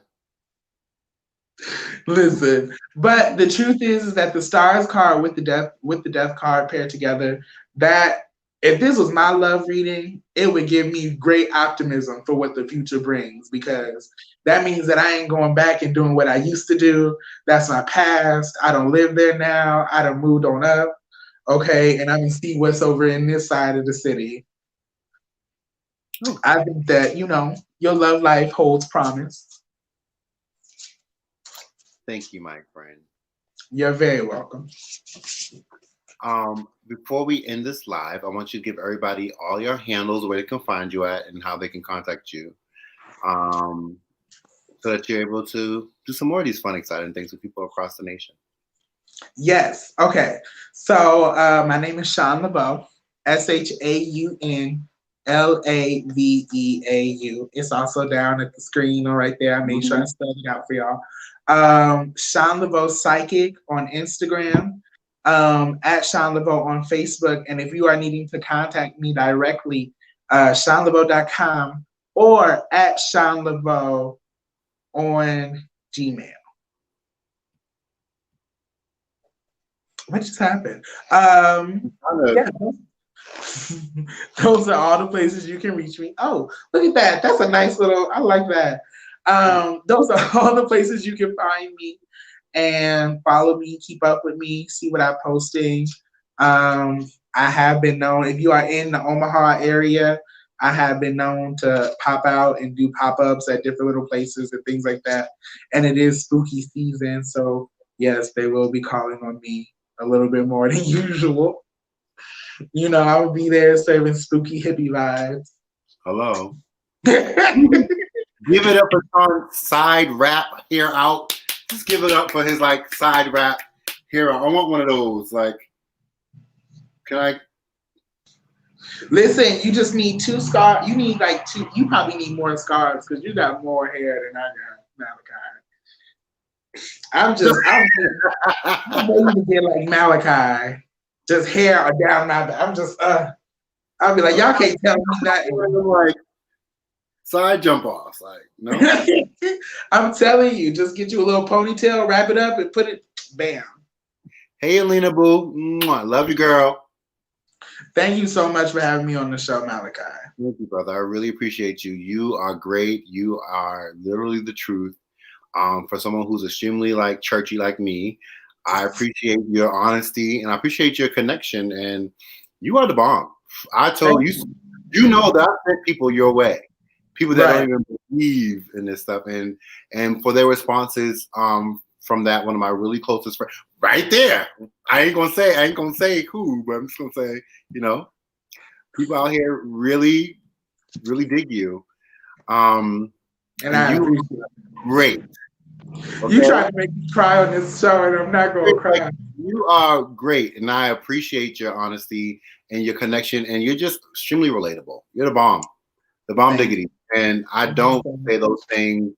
Listen, but the truth is that the Stars card with the Death card paired together, that if this was my love reading, it would give me great optimism for what the future brings, because that means that I ain't going back and doing what I used to do. That's my past. I don't live there now. I done moved on up. Okay, and I'm gonna see what's over in this side of the city. I think that, your love life holds promise. Thank you, my friend. You're very welcome. Before we end this live, I want you to give everybody all your handles, where they can find you at, and how they can contact you, so that you're able to do some more of these fun, exciting things with people across the nation. Yes. Okay. So my name is Shaun Laveau, ShaunLaveau. It's also down at the screen or right there. I made sure I spelled it out for y'all. Shaun Laveau Psychic on Instagram, at Shaun Laveau on Facebook. And if you are needing to contact me directly, ShaunLaveau.com or at Shaun Laveau on Gmail. What just happened? Yeah. Those are all the places you can reach me. Oh, look at that. That's a nice little, I like that. Those are all the places you can find me and follow me, keep up with me, see what I'm posting. I have been known, if you are in the Omaha area, I have been known to pop out and do pop-ups at different little places and things like that. And it is spooky season, so yes, they will be calling on me a little bit more than usual. You know, I will be there serving spooky hippie vibes. Hello. Give it up for Sean's side rap hair out. Just give it up for his like side rap hair out. I want one of those. Like, can I? Listen, you just need 2 scarves. You need like 2. You probably need more scarves because you got more hair than I got, Malachi. I'm waiting to get like Malachi. Just hair down my back. I'll be like, y'all can't tell me nothing. Like side jump offs, like no. I'm telling you, just get you a little ponytail, wrap it up, and put it. Bam. Hey, Alina Boo, mwah, love you, girl. Thank you so much for having me on the show, Malachi. Thank you, brother. I really appreciate you. You are great. You are literally the truth. For someone who's extremely like churchy like me, I appreciate your honesty and I appreciate your connection. And you are the bomb. I told you, you know that I sent people your way, people that don't even believe in this stuff, and for their responses from that one of my really closest friends, right there. I ain't gonna say who, but I'm just gonna say, you know, people out here really, really dig you. And I you appreciate it. Great. Okay? You tried to make me cry on this show, and I'm not gonna cry. You are great, and I appreciate your honesty and your connection, and you're just extremely relatable. You're the bomb diggity, and I don't say those things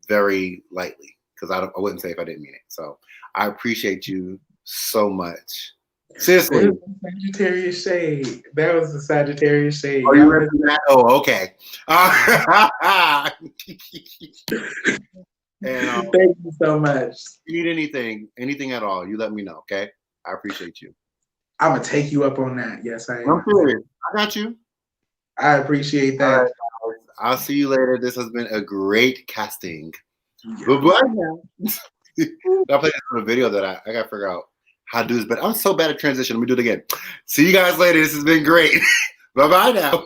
very lightly because I wouldn't say if I didn't mean it. So I appreciate you so much. Seriously. Sagittarius shade. That was the Sagittarius shade. Oh, you read that? Oh, okay. And, thank you so much. If you need anything at all, you let me know, okay? I appreciate you. I'm going to take you up on that. Yes, I am. I'm serious. I got you. I appreciate that. Right, I'll see you later. This has been a great casting. Yeah. Bye-bye now. I'll play this on a video that I got to figure out how to do this, but I'm so bad at transition. Let me do it again. See you guys later. This has been great. Bye-bye now.